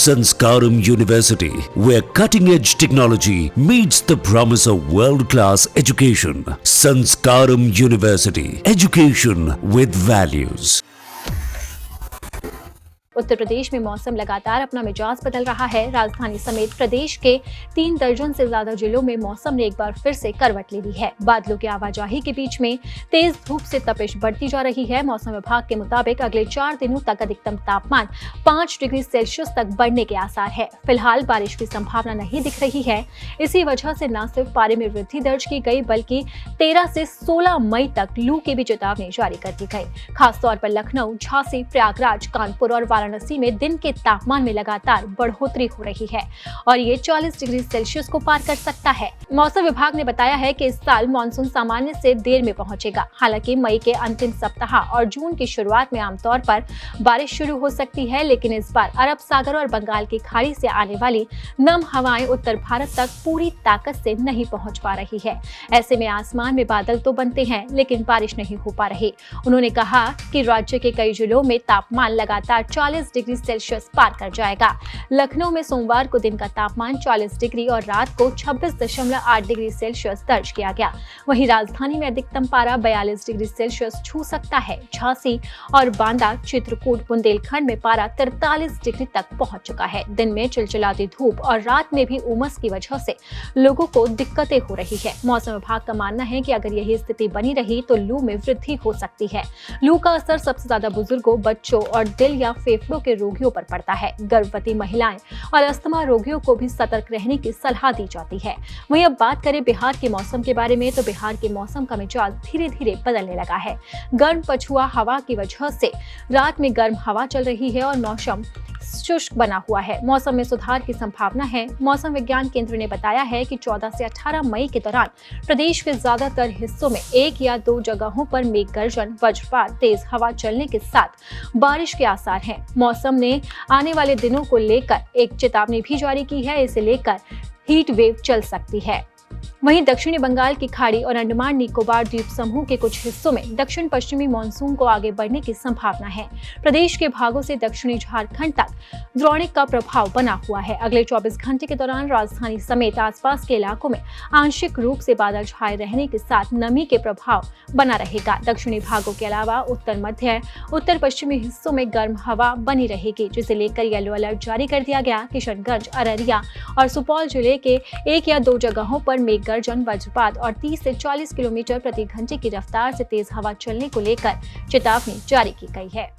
Sanskaram University, where cutting-edge technology meets the promise of world-class education. Sanskaram University, education with values. Uttar Pradesh में मौसम लगातार अपना मिजाज बदल रहा है। राजधानी समेत प्रदेश के 3 दर्जन से ज्यादा जिलों में मौसम ने एक बार फिर से करवट ले ली है। बादलों की आवाजाही के बीच में तेज धूप से तपिश बढ़ती जा रही है। मौसम विभाग के मुताबिक अगले 4 दिनों तक अधिकतम तापमान 5 डिग्री सेल्सियस तक बढ़ने के आसार है। फिलहाल बारिश की संभावना नहीं दिख रही है। इसी वजह से न सिर्फ पारे में वृद्धि दर्ज की गई, बल्कि 13 से 16 मई तक लू की भी चेतावनी जारी कर दी गई। खासतौर पर लखनऊ, झांसी, प्रयागराज, कानपुर और वाराणसी में दिन के तापमान में लगातार बढ़ोतरी हो रही है और ये 40 डिग्री सेल्सियस को पार कर सकता है। मौसम विभाग ने बताया है कि इस साल मानसून सामान्य से देर में पहुंचेगा। हालांकि मई के अंतिम सप्ताह और जून की शुरुआत में आमतौर पर बारिश शुरू हो सकती है, लेकिन इस बार अरब सागर और बंगाल की खाड़ी से आने वाली नम हवाएं उत्तर भारत तक पूरी ताकत से नहीं पहुंच पा रही है। ऐसे में आसमान में बादल तो बनते हैं, लेकिन बारिश नहीं हो पा रही। उन्होंने कहा कि राज्य के कई जिलों में तापमान लगातार 40 डिग्री सेल्सियस पार कर जाएगा। लखनऊ में सोमवार को दिन का तापमान 40 डिग्री और रात को 26.8 डिग्री सेल्सियस दर्ज किया गया। वहीं राजधानी में अधिकतम पारा 42 डिग्री सेल्सियस छू सकता है। झांसी और बांदा, चित्रकूट, बुंदेलखंड में पारा 43 डिग्री तक पहुंच चुका है। दिन में चिलचिलाती धूप और रात में भी उमस की वजह से लोगों को दिक्कतें हो रही है। मौसम विभाग का मानना है कि अगर यही स्थिति बनी रही तो लू में वृद्धि हो सकती है। लू का असर सबसे ज्यादा बुजुर्गों, बच्चों और दिल या फेफड़ों के रोगियों पर पड़ता है। गर्भवती महिलाएं और अस्थमा रोगियों को भी सतर्क रहने की सलाह दी जाती है। वहीं अब बात करें बिहार के मौसम के बारे में, तो बिहार के मौसम का मिजाज धीरे धीरे बदलने लगा है। गर्म पछुआ हवा की वजह से रात में गर्म हवा चल रही है और मौसम शुष्क बना हुआ है। मौसम में सुधार की संभावना है। मौसम विज्ञान केंद्र ने बताया है कि 14 से 18 मई के दौरान प्रदेश के ज्यादातर हिस्सों में 1 या 2 जगहों पर मेघ गर्जन, वज्रपात, तेज हवा चलने के साथ बारिश के आसार हैं। मौसम ने आने वाले दिनों को लेकर एक चेतावनी भी जारी की है। इसे लेकर हीट वेव चल सकती है। वहीं दक्षिणी बंगाल की खाड़ी और अंडमान निकोबार द्वीप समूह के कुछ हिस्सों में दक्षिण पश्चिमी मानसून को आगे बढ़ने की संभावना है। प्रदेश के भागों से दक्षिणी झारखंड तक द्रोणिक का प्रभाव बना हुआ है। अगले 24 घंटे के दौरान राजधानी समेत आसपास के इलाकों में आंशिक रूप से बादल छाए रहने के साथ नमी के प्रभाव बना रहेगा। दक्षिणी भागों के अलावा उत्तर मध्य, उत्तर पश्चिमी हिस्सों में गर्म हवा बनी रहेगी, जिसे लेकर येलो अलर्ट जारी कर दिया गया। किशनगंज, अररिया और सुपौल जिले के 1 या 2 जगहों पर मेघ गर्जन, वज्रपात और 30 से 40 किलोमीटर प्रति घंटे की रफ्तार से तेज हवा चलने को लेकर चेतावनी जारी की गई है।